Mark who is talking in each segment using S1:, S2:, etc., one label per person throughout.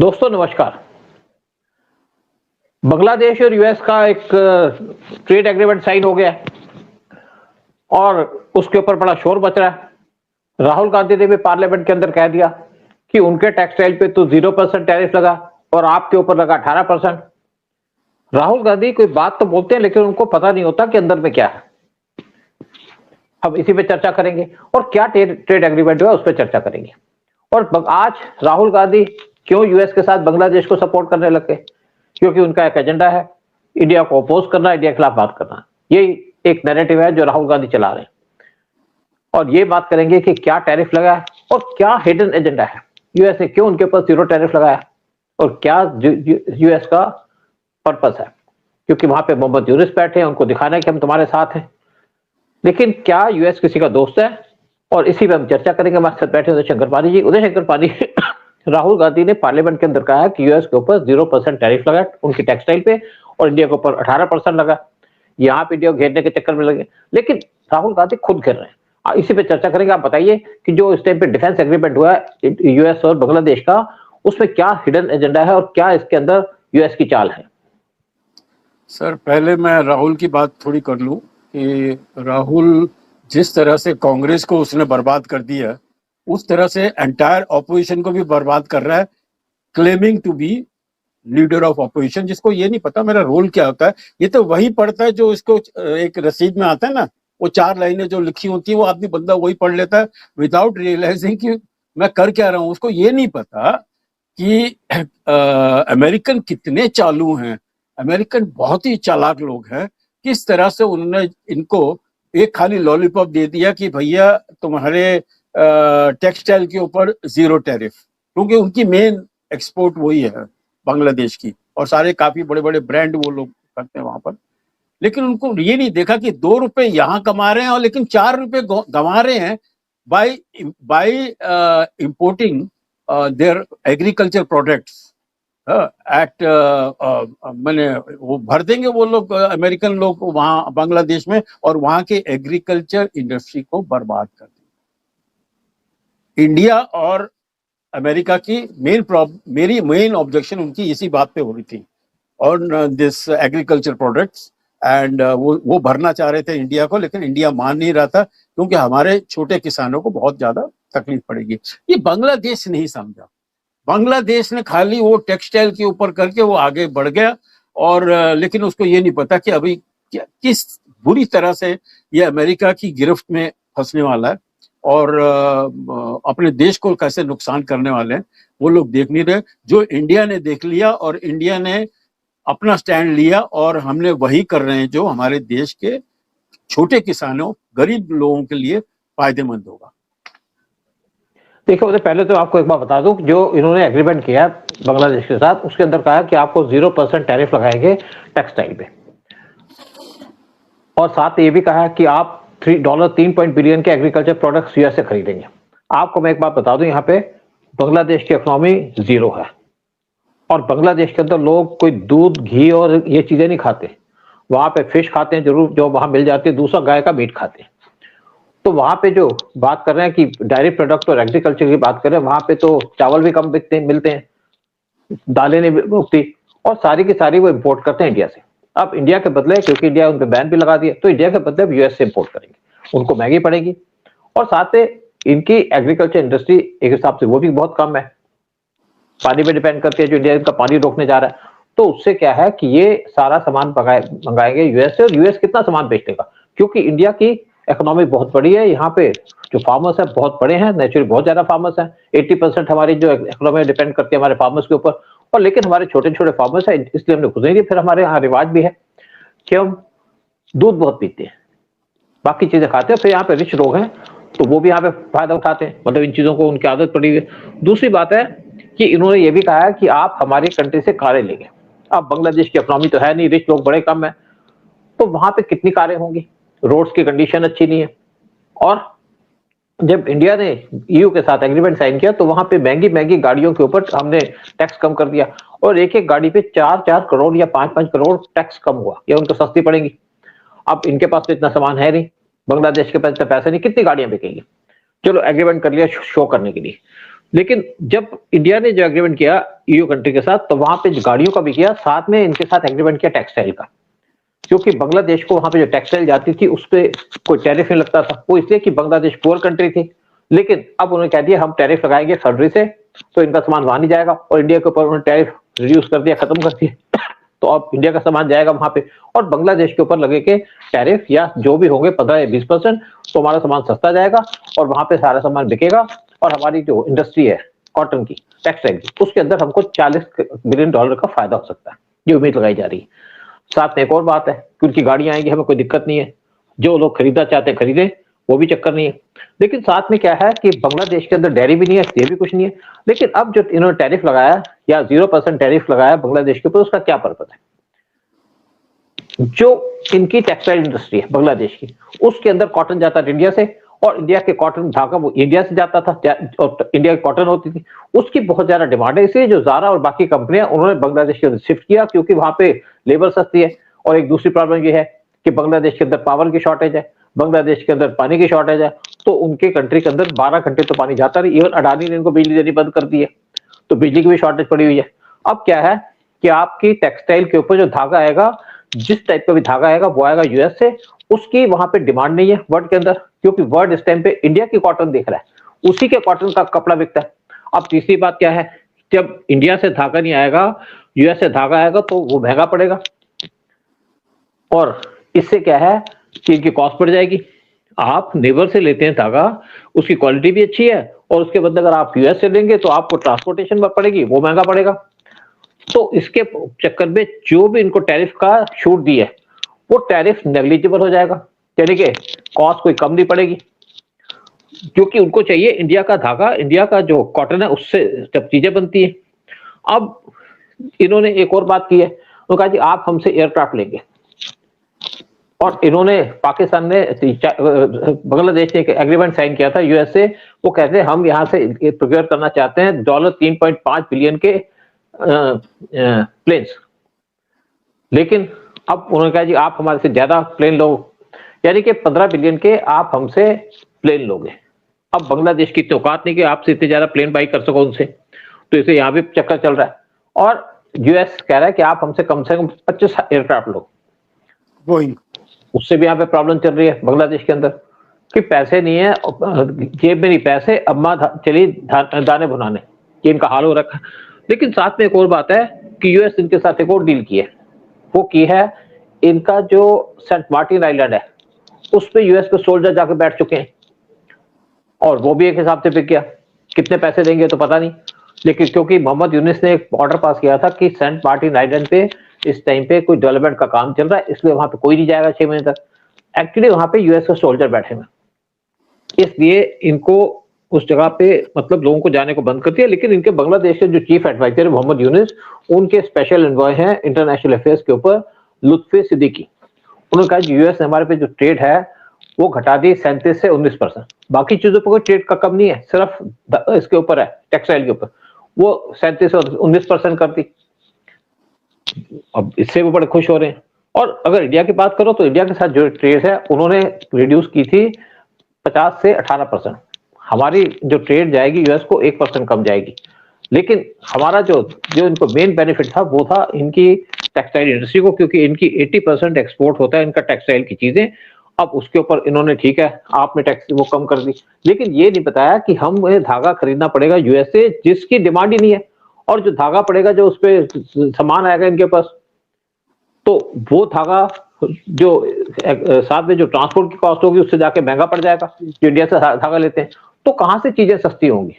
S1: दोस्तों नमस्कार। बांग्लादेश और यूएस का एक ट्रेड एग्रीमेंट साइन हो गया और उसके ऊपर बड़ा शोर मच रहा है। राहुल गांधी ने भी पार्लियामेंट के अंदर कह दिया कि उनके टेक्सटाइल पे तो 0% टैरिफ लगा और आपके ऊपर लगा 18%। राहुल गांधी कोई बात तो बोलते हैं लेकिन उनको पता नहीं होता कि अंदर में क्या है। हम इसी पे चर्चा करेंगे और क्या ट्रेड एग्रीमेंट हुआ उस पर चर्चा करेंगे। और आज राहुल गांधी क्यों यूएस के साथ बांग्लादेश को सपोर्ट करने लग गए? क्योंकि उनका एक एजेंडा है, इंडिया को अपोज करना, इंडिया के खिलाफ बात करना। ये एक नैरेटिव है जो राहुल गांधी चला रहे हैं। और ये बात करेंगे कि क्या टैरिफ लगा है और क्या हिडन एजेंडा है, यूएस ने क्यों उनके ऊपर 0 टैरिफ लगाया और क्या यूएस का पर्पस है। क्योंकि वहां पे मोहम्मद यूनुस बैठे हैं, उनको दिखाना है कि हम तुम्हारे साथ हैं। लेकिन क्या यूएस किसी का दोस्त है? और इसी पे हम चर्चा करेंगे। हमारे साथ बैठे उदय शंकर पानी जी। उदय शंकर पानी, राहुल गांधी ने पार्लियामेंट के अंदर कहा कि यूएस के ऊपर 0% टैरिफ लगा उनकी टेक्सटाइल पे और इंडिया के ऊपर 18% लगा। यहाँ पे इंडिया घेरने के चक्कर में लगे, लेकिन राहुल गांधी खुद घेर रहे हैं। इसी पे चर्चा करेंगे। आप बताइए कि जो इस टाइम पे डिफेंस एग्रीमेंट हुआ है यूएस और बांग्लादेश का, उसमें क्या हिडन एजेंडा है और क्या इसके अंदर यूएस की चाल है?
S2: सर, पहले मैं राहुल की बात थोड़ी कर लूं कि राहुल जिस तरह से कांग्रेस को उसने बर्बाद कर दिया, उस तरह से एंटायर ऑपोजिशन को भी बर्बाद कर रहा है, claiming to be leader of opposition, जिसको ये नहीं पता मेरा रोल क्या होता है। ये तो वही पढ़ता है जो इसको एक रसीद में आता है ना, वो 4 लाइनें जो लिखी होती है वो आदमी बंदा वही पढ़ लेता है विदाउट रियलाइजिंग कि मैं कर क्या रहा हूँ। उसको ये नहीं पता कि अमेरिकन कितने चालू हैं, अमेरिकन बहुत ही चालाक लोग हैं। किस तरह से उन्होंने इनको एक खाली लॉलीपॉप दे दिया कि भैया तुम्हारे टेक्सटाइल के ऊपर 0 टैरिफ, क्योंकि उनकी मेन एक्सपोर्ट वही है बांग्लादेश की, और सारे काफी बड़े बड़े ब्रांड वो लोग करते हैं वहां पर। लेकिन उनको ये नहीं देखा कि 2 रुपए यहाँ कमा रहे हैं और लेकिन 4 रुपए गंवा रहे हैं by importing their agriculture products at मैंने वो भर देंगे वो लोग, अमेरिकन लोग वहां बांग्लादेश में, और वहां के एग्रीकल्चर इंडस्ट्री को बर्बाद कर देंगे। इंडिया और अमेरिका की मेरी मेन ऑब्जेक्शन उनकी इसी बात पे हो रही थी और दिस एग्रीकल्चर प्रोडक्ट्स, एंड वो भरना चाह रहे थे इंडिया को, लेकिन इंडिया मान नहीं रहा था क्योंकि हमारे छोटे किसानों को बहुत ज्यादा तकलीफ पड़ेगी। ये बांग्लादेश नहीं समझा। बांग्लादेश ने खाली वो टेक्सटाइल के ऊपर करके वो आगे बढ़ गया, और लेकिन उसको ये नहीं पता कि अभी किस बुरी तरह से ये अमेरिका की गिरफ्त में फंसने वाला है और अपने देश को कैसे नुकसान करने वाले हैं वो लोग देख नहीं रहे। जो इंडिया ने देख लिया और इंडिया ने अपना स्टैंड लिया, और हमने वही कर रहे हैं जो हमारे देश के छोटे किसानों, गरीब लोगों के लिए फायदेमंद होगा।
S1: देखो, पहले तो आपको एक बात बता दूं, जो इन्होंने एग्रीमेंट किया बांग्लादेश के साथ, उसके अंदर कहा कि आपको 0% टैरिफ लगाएंगे टेक्सटाइल पे, और साथ ये भी कहा कि आप $3 बिलियन के एग्रीकल्चर प्रोडक्ट्स यूएस से खरीदेंगे। आपको मैं एक बात बता दूं, यहाँ पे बांग्लादेश की इकोनॉमी 0 है और बांग्लादेश के अंदर लोग कोई दूध, घी और ये चीजें नहीं खाते। वहां पे फिश खाते हैं जरूर, जो वहां मिल जाती है, दूसरा गाय का मीट खाते हैं। तो वहां पे जो बात कर रहे हैं कि डायरी प्रोडक्ट और एग्रीकल्चर की बात कर रहे हैं, वहां पे तो चावल भी कम मिलते हैं, दालें नहीं मिलती, और सारी की सारी वो इंपोर्ट करते हैं इंडिया से। अब इंडिया के बदले, क्योंकि इंडिया उन पे बैन भी लगा दिया, तो इंडिया के बदले यूएस से इंपोर्ट करेंगे। उनको महंगी पड़ेगी और साथ में इनकी एग्रीकल्चर इंडस्ट्री एक हिसाब से वो भी बहुत कम है, पानी पे डिपेंड करती है, जो इंडिया इनका पानी रोकने जा रहा है। तो उससे क्या है कि ये सारा सामान मंगाएंगे यूएस से, और यूएस कितना सामान बेच देगा, क्योंकि इंडिया की इकोनॉमी बहुत बड़ी है। यहाँ पे जो फार्मर्स है बहुत बड़े हैं, नेचुरली बहुत ज्यादा फार्मर्स हैं। 80% हमारी जो इकोनॉमी डिपेंड करती है हमारे फार्मर्स के ऊपर, और लेकिन हमारे छोटे छोटे फार्मर्स हैं, इसलिए हमने खुद नहीं दिया। फिर हमारे यहाँ रिवाज भी है कि हम दूध बहुत पीते हैं, बाकी चीजें खाते हैं। फिर यहाँ पे रिच लोग हैं तो वो भी यहाँ पे फायदा उठाते हैं, मतलब इन चीजों को उनकी आदत पड़ी है। दूसरी बात है कि इन्होंने ये भी कहा है कि आप हमारी कंट्री से कारें लेंगे। अब बांग्लादेश की इकोनॉमी तो है नहीं, रिच लोग बड़े कम है, तो वहां पे कितनी कारें होंगी? रोड्स की कंडीशन अच्छी नहीं है। और जब इंडिया ने ईयू के साथ एग्रीमेंट साइन किया तो वहां पे महंगी महंगी गाड़ियों के ऊपर हमने टैक्स कम कर दिया, और एक एक गाड़ी पे 4-4 करोड़ या 5-5 करोड़ टैक्स कम हुआ, या उनको सस्ती पड़ेगी। अब इनके पास तो इतना सामान है नहीं, बांग्लादेश के पास इतना पैसा नहीं, कितनी गाड़ियां बिकेंगी? चलो एग्रीमेंट कर लिया शो करने के लिए। लेकिन जब इंडिया ने जो एग्रीमेंट किया ईयू कंट्री के साथ, तो वहां पे गाड़ियों का भी किया, साथ में इनके साथ एग्रीमेंट किया टेक्सटाइल का, क्योंकि बांग्लादेश को वहां पे जो टेक्सटाइल जाती थी उस पर कोई टैरिफ नहीं लगता था। वो इसलिए कि बांग्लादेश पुअर कंट्री थी, लेकिन अब उन्होंने कह दिया हम टैरिफ लगाएंगे फरवरी से, तो इनका सामान वहां नहीं जाएगा, और इंडिया के ऊपर उन्होंने टैरिफ रिड्यूस कर दिया, खत्म कर दिया। तो अब इंडिया का सामान जाएगा वहां पे, और बांग्लादेश के ऊपर लगे के टैरिफ या जो भी होंगे 15 या 20%, तो हमारा सामान सस्ता जाएगा और वहां पे सारा सामान बिकेगा, और हमारी जो इंडस्ट्री है कॉटन की, टेक्सटाइल की, उसके अंदर हमको $40 बिलियन का फायदा हो सकता है, ये उम्मीद लगाई जा रही है। साथ में एक और बात है कि उनकी गाड़ियां आएंगी, हमें कोई दिक्कत नहीं है, जो लोग खरीदना चाहते हैं खरीदे, वो भी चक्कर नहीं है। लेकिन साथ में क्या है कि बांग्लादेश के अंदर डेयरी भी नहीं है, ये भी कुछ नहीं है। लेकिन अब जो इन्होंने टैरिफ लगाया या 0% टैरिफ लगाया बांग्लादेश के ऊपर, उसका क्या पर्पज है? जो इनकी टेक्सटाइल इंडस्ट्री है बांग्लादेश की, उसके अंदर कॉटन जाता था इंडिया से, और इंडिया के कॉटन धागा वो इंडिया से जाता था, और इंडिया की कॉटन होती थी, उसकी बहुत ज्यादा डिमांड है। इसलिए जो ज़ारा और बाकी कंपनियां उन्होंने बांग्लादेश के अंदर शिफ्ट किया, क्योंकि वहां पे लेबर सस्ती है। और एक दूसरी प्रॉब्लम ये है कि बांग्लादेश के अंदर पावर की शॉर्टेज है, बांग्लादेश के अंदर पानी की शॉर्टेज है, तो उनके कंट्री के अंदर 12 घंटे तो पानी जाता नहीं। इवन अडानी ने इनको बिजली देनी बंद कर दी है, तो बिजली की भी शॉर्टेज पड़ी हुई है। अब क्या है कि आपकी टेक्सटाइल के ऊपर जो धागा आएगा, जिस टाइप का भी धागा आएगा, वो आएगा यूएस से, उसकी वहां पे डिमांड नहीं है वर्ल्ड के अंदर, क्योंकि वर्ल्ड इस टाइम पे इंडिया की कॉटन देख रहा है, उसी के कॉटन का कपड़ा बिकता है। अब तीसरी बात क्या है, जब इंडिया से धागा नहीं आएगा, यूएस से धागा आएगा, तो वो महंगा पड़ेगा, और इससे क्या है कि इनकी कॉस्ट बढ़ जाएगी। आप नेबर से लेते हैं धागा, उसकी क्वालिटी भी अच्छी है, और उसके बदले अगर आप यूएस से लेंगे तो आपको ट्रांसपोर्टेशन पड़ेगी, वो महंगा पड़ेगा। तो इसके चक्कर में जो भी इनको टैरिफ का छूट दी है, वो टैरिफ नेग्लिजिबल हो जाएगा, यानी कि कॉस्ट कोई कम नहीं पड़ेगी, क्योंकि उनको चाहिए इंडिया का धागा, इंडिया का जो कॉटन है उससे जब चीजें बनती है। अब इन्होंने एक और बात की है, उन्होंने कहा जी आप हमसे एयरक्राफ्ट लेंगे, और इन्होंने पाकिस्तान ने बांग्लादेश ने एक एग्रीमेंट साइन किया था यूएस से, वो कहते हैं हम यहाँ से प्रोक्योर करना चाहते हैं $3.5 बिलियन के प्लेन्स। लेकिन अब उन्होंने कहा जी आप हमारे से ज्यादा प्लेन लो, यानी कि 15 बिलियन के आप हमसे प्लेन लोगे। अब बांग्लादेश की औकात नहीं कि आपसे इतने ज्यादा प्लेन बाई कर सको उनसे, तो इसे यहाँ भी चक्कर चल रहा है। और यूएस कह रहा है कि आप हमसे कम 25 एयरक्राफ्ट लो,
S2: बोइंग,
S1: उससे भी यहाँ पे प्रॉब्लम चल रही है बांग्लादेश के अंदर कि पैसे नहीं है, जेब में नहीं पैसे, अम्मा चली दाने भुनाने, ये इनका हाल हो रखा है। लेकिन साथ में एक और बात है कि यूएस इनके साथ एक और डील की है, वो की है इनका जो सेंट मार्टिन आइलैंड है, उस पे यूएस के सोल्जर जाके बैठ चुके हैं, और वो भी एक हिसाब से पिक किया। कितने पैसे देंगे तो पता नहीं, लेकिन क्योंकि मोहम्मद यूनिस ने एक ऑर्डर पास किया था कि सेंट मार्टिन आइलैंड पे इस टाइम पे कोई डेवलपमेंट का काम चल रहा है, इसलिए वहां पे कोई नहीं जाएगा 6 महीने तक। एक्चुअली वहां पे यूएस के सोल्जर बैठे हैं, इसलिए इनको उस जगह पे मतलब लोगों को जाने को बंद कर दिया। लेकिन इनके बांग्लादेश के जो चीफ एडवाइजर है मोहम्मद यूनिस, उनके स्पेशल एनवॉय हैं इंटरनेशनल अफेयर्स के ऊपर लुत्फे सिद्दीकी, उन्होंने कहा यूएस ने हमारे पे जो ट्रेड है वो घटा दी 37 से 19%। बाकी चीजों पर कोई ट्रेड का कम नहीं है, सिर्फ इसके ऊपर है, टेक्सटाइल के ऊपर, वो 37 और 19% कर दी। अब इससे वो बड़े खुश हो रहे हैं। और अगर इंडिया की बात करो तो इंडिया के साथ जो ट्रेड है उन्होंने रिड्यूस की थी 50 से 18%। हमारी जो ट्रेड जाएगी यूएस को 1% कम जाएगी, लेकिन हमारा जो इनको मेन बेनिफिट था वो था इनकी टेक्सटाइल इंडस्ट्री को, क्योंकि इनकी 80% एक्सपोर्ट होता है इनका टेक्सटाइल की चीजें। अब उसके ऊपर इन्होंने ठीक है आपने टैक्स वो कम कर दी, लेकिन ये नहीं बताया कि हमें धागा खरीदना पड़ेगा यूएस से जिसकी डिमांड ही नहीं है, और जो धागा पड़ेगा जो उस पर सामान आएगा इनके पास, तो वो धागा जो साथ में जो ट्रांसपोर्ट की कॉस्ट होगी उससे जाके महंगा पड़ जाएगा जो इंडिया से धागा लेते हैं। तो कहां से चीजें सस्ती होंगी?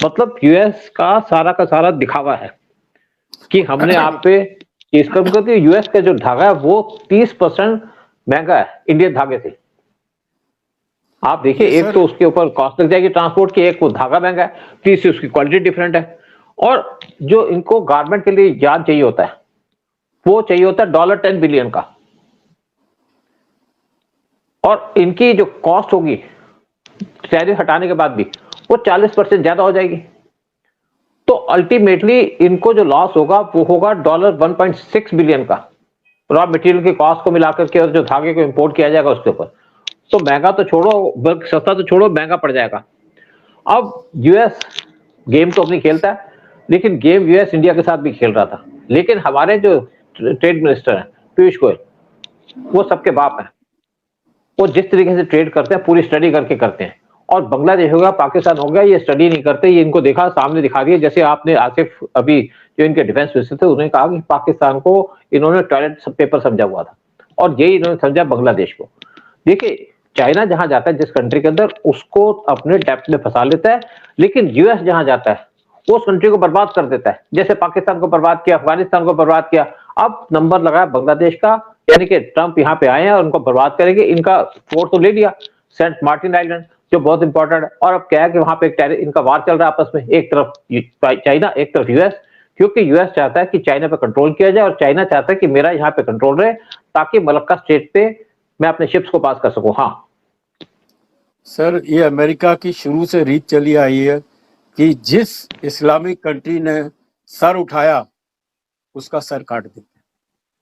S1: मतलब यूएस का सारा दिखावा है कि हमने आप पे चीज कम कर दी। यूएस का जो धागा है वो 30% महंगा है इंडियन धागे से। आप देखिए एक तो उसके ऊपर कॉस्ट लग जाएगी ट्रांसपोर्ट की, एक वो धागा महंगा है, तीसरी उसकी क्वालिटी डिफरेंट है। और जो इनको गारमेंट के लिए यार्न चाहिए होता है वो चाहिए होता है $10 बिलियन का, और इनकी जो कॉस्ट होगी टैरिफ हटाने के बाद भी वो 40% ज्यादा हो जाएगी। तो अल्टीमेटली इनको जो लॉस होगा वो होगा $1.6 बिलियन का, रॉ मटेरियल की कॉस्ट को मिलाकर के, और जो धागे को इंपोर्ट किया जाएगा उसके ऊपर। तो महंगा तो छोड़ो, सस्ता तो छोड़ो, महंगा पड़ जाएगा। अब यूएस गेम तो अपनी खेलता है, लेकिन गेम यूएस इंडिया के साथ भी खेल रहा था। लेकिन हमारे जो ट्रेड मिनिस्टर हैं पीयूष गोयल, वो सबके बाप हैं। वो जिस तरीके से ट्रेड करते हैं पूरी स्टडी करके करते हैं। और बांग्लादेश हो गया, पाकिस्तान हो गया, ये स्टडी नहीं करते, ये इनको देखा सामने दिखा दिया। जैसे आपने आसिफ अभी जो इनके डिफेंस मिनिस्टर थे उन्होंने कहा कि पाकिस्तान को इन्होंने टॉयलेट पेपर समझा हुआ था, और यही इन्होंने समझा बांग्लादेश को। देखिए, चाइना जहां जाता है जिस कंट्री के अंदर, उसको अपने डेप्थ में फंसा लेता है, लेकिन यूएस जहां जाता है वो उस कंट्री को बर्बाद कर देता है। जैसे पाकिस्तान को बर्बाद किया, अफगानिस्तान को बर्बाद किया, अब नंबर लगा बांग्लादेश का, यानी कि ट्रंप यहाँ पे आए हैं और उनको बर्बाद करेंगे। इनका फोर्ट तो ले लिया, सेंट मार्टिन आइलैंड, जो बहुत इंपॉर्टेंट है। और अब क्या है कि वहां पे इनका वार चल रहा है आपस में, एक तरफ चाइना, एक तरफ यूएस, क्योंकि यूएस चाहता है कि चाइना पे कंट्रोल किया जाए और चाइना चाहता है कि मेरा यहाँ पे कंट्रोल रहे, ताकि मलक्का स्टेट पे मैं अपने शिप्स को पास कर सकूं। हाँ
S2: सर, ये अमेरिका की शुरू से रीत चली आई है कि जिस इस्लामिक कंट्री ने सर उठाया उसका सर काट देते हैं,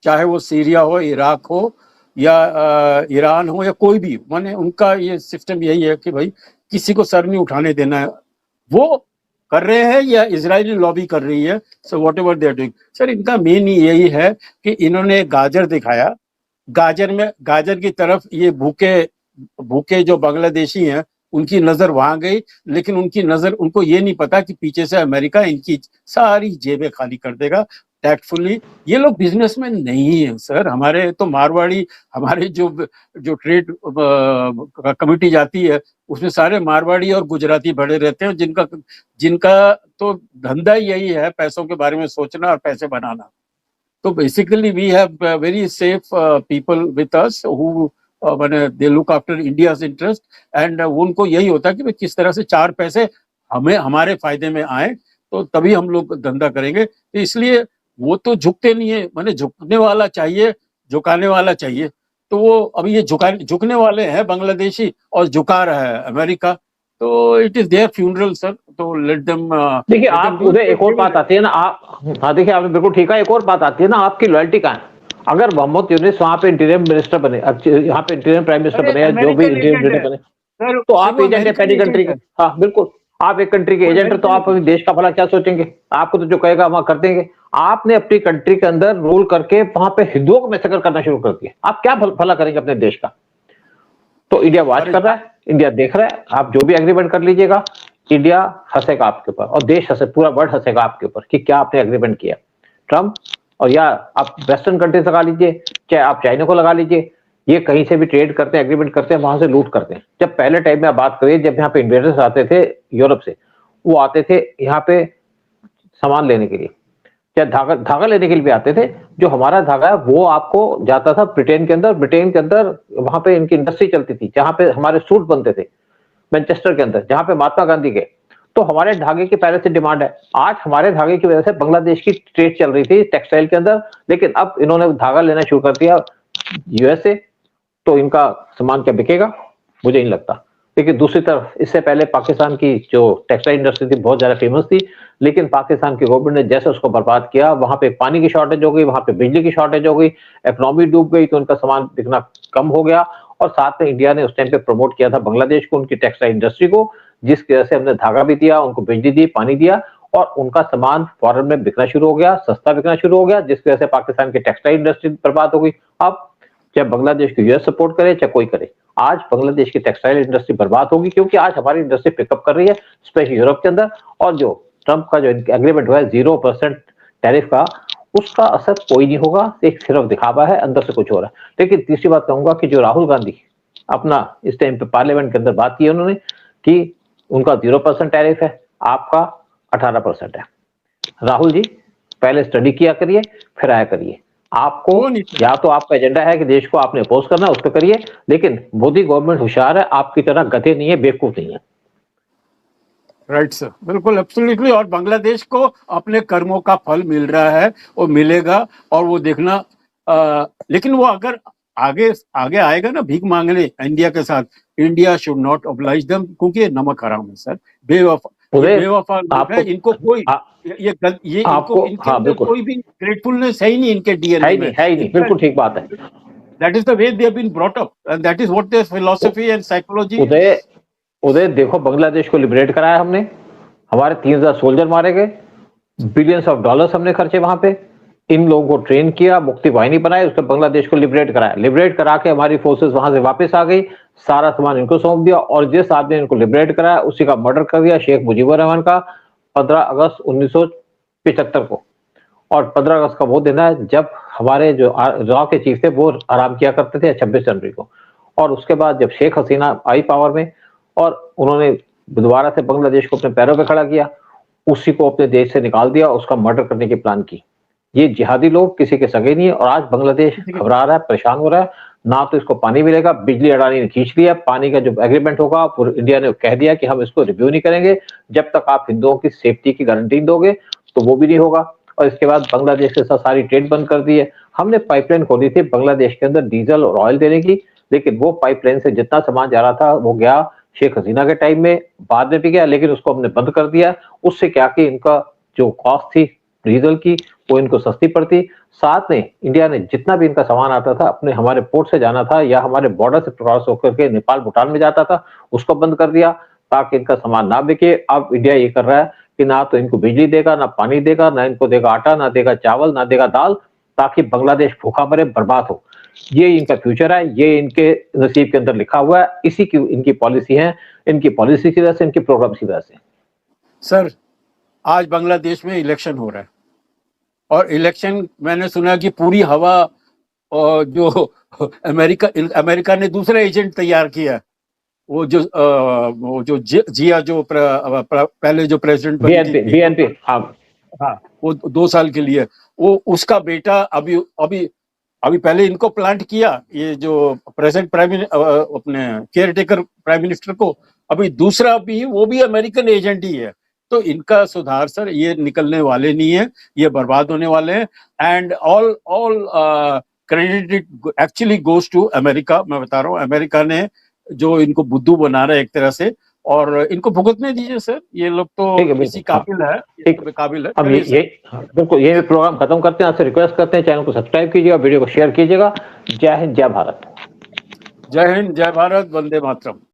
S2: चाहे वो सीरिया हो, इराक हो, या ईरान हो, या कोई भी। माने उनका ये सिस्टम यही है कि भाई किसी को सर नहीं उठाने देना है। वो कर रहे हैं या इजरायली लॉबी कर रही है, so whatever they are doing. Sir, इनका मेन यही है कि इन्होंने गाजर दिखाया, गाजर की तरफ ये भूखे जो बांग्लादेशी हैं उनकी नजर वहां गई, लेकिन उनको ये नहीं पता कि पीछे से अमेरिका इनकी सारी जेबें खाली कर देगा टैक्टफुली। ये लोग बिजनेसमैन नहीं है सर। हमारे तो मारवाड़ी, हमारे जो ट्रेड कमेटी जाती है उसमें सारे मारवाड़ी और गुजराती भरे रहते हैं, जिनका तो धंधा ही यही है पैसों के बारे में सोचना और पैसे बनाना। तो basically we have very safe people with us who मैंने they look after India's interest, and उनको यही होता है कि भाई किस तरह से चार पैसे हमारे फायदे में आए तो तभी हम लोग धंधा करेंगे। तो इसलिए वो तो झुकते नहीं है, मैंने झुकने वाला चाहिए, झुकाने वाला चाहिए। तो वो अभी ये झुकने वाले हैं बांग्लादेशी, और झुका रहा है अमेरिका। तो it is their funeral sir, तो लेट देम।
S1: देखिए, आप उधर एक और बात आती है ना, आप, हाँ देखिए आपने बिल्कुल ठीक है, एक और बात आती है ना, आपकी लॉयल्टी कहाँ है? अगर मोहम्मद यूनिस वहां पे इंटीरियम मिनिस्टर बने, यहाँ पे इंटीरियम प्राइम मिनिस्टर बने, या जो भी इंटीरियम लीडर बने, तो आप एजेंट है पहली कंट्री के। हाँ बिल्कुल, आप एक कंट्री के एजेंट है, तो आप अपने देश का भला क्या सोचेंगे? आपको तो जो कहेगा वहां कर देंगे। आपने अपनी कंट्री के अंदर रूल करके वहां पे हिंदुओं को मैसेकर करना शुरू कर दिया, आप क्या भला करेंगे अपने देश का? तो इंडिया वॉच कर रहा है, इंडिया देख रहा है, आप जो भी एग्रीमेंट कर लीजिएगा, इंडिया हंसेगा आपके ऊपर, और देश हंसे, पूरा वर्ल्ड हंसेगा आपके ऊपर कि क्या आपने एग्रीमेंट किया। ट्रम्प, और या आप वेस्टर्न कंट्रीज लगा लीजिए, चाहे आप चाइना को लगा लीजिए, ये कहीं से भी ट्रेड करते हैं, एग्रीमेंट करते हैं, वहां से लूट करते हैं। जब पहले टाइम में आप बात करिए, जब यहाँ पे इन्वेस्टर्स आते थे यूरोप से, वो आते थे यहाँ पे सामान लेने के लिए, चाहे धागा लेने के लिए भी आते थे। जो हमारा धागा है वो आपको जाता था ब्रिटेन के अंदर वहां पे इनकी इंडस्ट्री चलती थी, जहां पे हमारे सूट बनते थे मैनचेस्टर के अंदर, जहां पे महात्मा गांधी के। तो हमारे धागे की पहले से डिमांड है। आज हमारे धागे की वजह से बांग्लादेश की ट्रेड चल रही थी टेक्सटाइल के अंदर, लेकिन अब इन्होंने धागा लेना शुरू कर दिया यूएसए, तो इनका सामान क्या बिकेगा? मुझे नहीं लगता। लेकिन दूसरी तरफ इससे पहले पाकिस्तान की जो टेक्सटाइल इंडस्ट्री थी बहुत ज्यादा फेमस थी, लेकिन पाकिस्तान की गवर्नमेंट ने जैसे उसको बर्बाद किया, वहां पे पानी की शॉर्टेज हो गई, वहां पे बिजली की शॉर्टेज हो गई, इकोनॉमी डूब गई, तो उनका सामान बिकना कम हो गया। और साथ में इंडिया ने उस टाइम पे प्रमोट किया था बांग्लादेश को, उनकी टेक्सटाइल इंडस्ट्री को, जिसकी वजह से हमने धागा भी दिया, उनको बिजली दी, पानी दिया, और उनका सामान फॉरेन में बिकना शुरू हो गया, सस्ता बिकना शुरू हो गया, जिसकी वजह से पाकिस्तान की टेक्सटाइल इंडस्ट्री बर्बाद हो गई। अब चाहे बांग्लादेश को यूएस सपोर्ट करे चाहे कोई करे, आज बांग्लादेश की टेक्सटाइल इंडस्ट्री बर्बाद होगी, क्योंकि आज हमारी इंडस्ट्री पिकअप कर रही है, स्पेशली यूरोप के अंदर। और जो ट्रंप का जो एग्रीमेंट हुआ है 0% टैरिफ का, उसका असर कोई नहीं होगा, एक सिर्फ दिखावा है, अंदर से कुछ हो रहा है। लेकिन तीसरी बात कहूंगा कि जो राहुल गांधी अपना इस टाइम पे पार्लियामेंट के अंदर बात की उन्होंने कि उनका 0% टैरिफ है, आपका 18% है। राहुल जी, पहले स्टडी किया करिए, फिर आया करिए। आपको या तो आपका एजेंडा है कि देश को आपने अपोज करना है, उस पर करिए, लेकिन मोदी गवर्नमेंट होशियार है, आपकी तरह गधे नहीं है, बेवकूफ नहीं है।
S2: राइट सर, बिल्कुल एब्सोल्युटली। और बांग्लादेश को अपने कर्मों का फल मिल रहा है, वो मिलेगा, और वो देखना। लेकिन वो अगर आगे आएगा ना भीख मांगने इंडिया के साथ, India should not oblige them, क्योंकि ये नमक हराम है सर, बेवफा लोग हैं, इनको कोई इनको कोई भी ग्रेटफुलनेस है ही नहीं, इनके डीएनए में
S1: है ही नहीं। बिल्कुल ठीक बात है।
S2: That is the way they have been brought up, and that is what their philosophy and psychology.
S1: Uday देखो, बांग्लादेश को लिबरेट कराया हमने, हमारे 3,000 सोल्जर मारे गए, बिलियंस ऑफ डॉलर्स हमने खर्चे वहां पे, इन लोगों को ट्रेन किया, मुक्ति वाहिनी बनाई, उसके बांग्लादेश को लिबरेट कराया, लिबरेट करा के हमारी फोर्सेस वहां से वापस आ गई, सारा सामान इनको सौंप दिया, और जिस आदमी ने इनको लिबरेट कराया उसी का मर्डर कर दिया, शेख मुजीबुर रहमान का, 15 अगस्त 1975 को। और 15 अगस्त का वो दिन है जब हमारे जो रॉ के चीफ थे वो आराम किया करते थे, 26 जनवरी को। और उसके बाद जब शेख हसीना आई पावर में और उन्होंने दोबारा से बांग्लादेश को अपने पैरों पे खड़ा किया, उसी को अपने देश से निकाल दिया, उसका मर्डर करने की प्लान की। ये जिहादी लोग किसी के सगे नहीं है, और आज बांग्लादेश घबरा रहा है, परेशान हो रहा है, ना तो इसको पानी मिलेगा, बिजली अडानी ने खींच लिया, पानी का जो एग्रीमेंट होगा वो इंडिया ने कह दिया कि हम इसको रिव्यू नहीं करेंगे जब तक आप हिंदुओं की सेफ्टी की गारंटी दोगे, तो वो भी नहीं होगा। और इसके बाद बांग्लादेश के साथ सारी ट्रेड बंद कर दी है। हमने पाइपलाइन खोली थी बांग्लादेश के अंदर डीजल और ऑयल देने की, लेकिन वो पाइपलाइन से जितना सामान जा रहा था वो गया शेख हसीना के टाइम में, बाद में भी गया, लेकिन उसको हमने बंद कर दिया। उससे क्या कि इनका जो कॉस्ट थी डीजल की वो इनको सस्ती पड़ती। साथ में इंडिया ने जितना भी इनका सामान आता था अपने हमारे पोर्ट से जाना था या हमारे बॉर्डर से क्रॉस होकर के नेपाल भूटान में जाता था, उसको बंद कर दिया ताकि इनका सामान ना बिके। अब इंडिया ये कर रहा है कि ना तो इनको बिजली देगा, ना पानी देगा, ना इनको देगा आटा, ना देगा चावल, ना देगा दाल, ताकि बांग्लादेश भूखा मरे, बर्बाद हो। ये इनका फ्यूचर है, ये इनके नसीब के अंदर लिखा हुआ है, इसी की इनकी पॉलिसी है, इनकी पॉलिसी की वजह से, इनकी प्रोग्राम की वजह से।
S2: सर, आज बांग्लादेश में इलेक्शन हो रहा है और इलेक्शन मैंने सुना कि पूरी हवा जो अमेरिका ने दूसरा एजेंट तैयार किया है, वो जो जिया जो पहले जो प्रेसिडेंट
S1: बीएनपी, हाँ,
S2: वो 2 साल के लिए, वो उसका बेटा अभी पहले इनको प्लांट किया, ये जो प्रेजेंट अपने केयर टेकर प्राइम मिनिस्टर को, अभी दूसरा भी वो भी अमेरिकन एजेंट ही है। तो इनका सुधार सर ये निकलने वाले नहीं है, ये बर्बाद होने वाले हैं। And all credit actually goes to America. मैं बता रहा हूँ, अमेरिका ने जो इनको बुद्धू बना रहा है एक तरह से, और इनको भुगतने दीजिए सर, ये लोग तो इसी काबिल है, काबिल है।
S1: अब ये बिल्कुल ये प्रोग्राम खत्म करते हैं, आपसे रिक्वेस्ट करते हैं चैनल को सब्सक्राइब कीजिएगा, वीडियो को शेयर कीजिएगा। जय हिंद, जय भारत।
S2: जय हिंद, जय भारत, वंदे मातरम।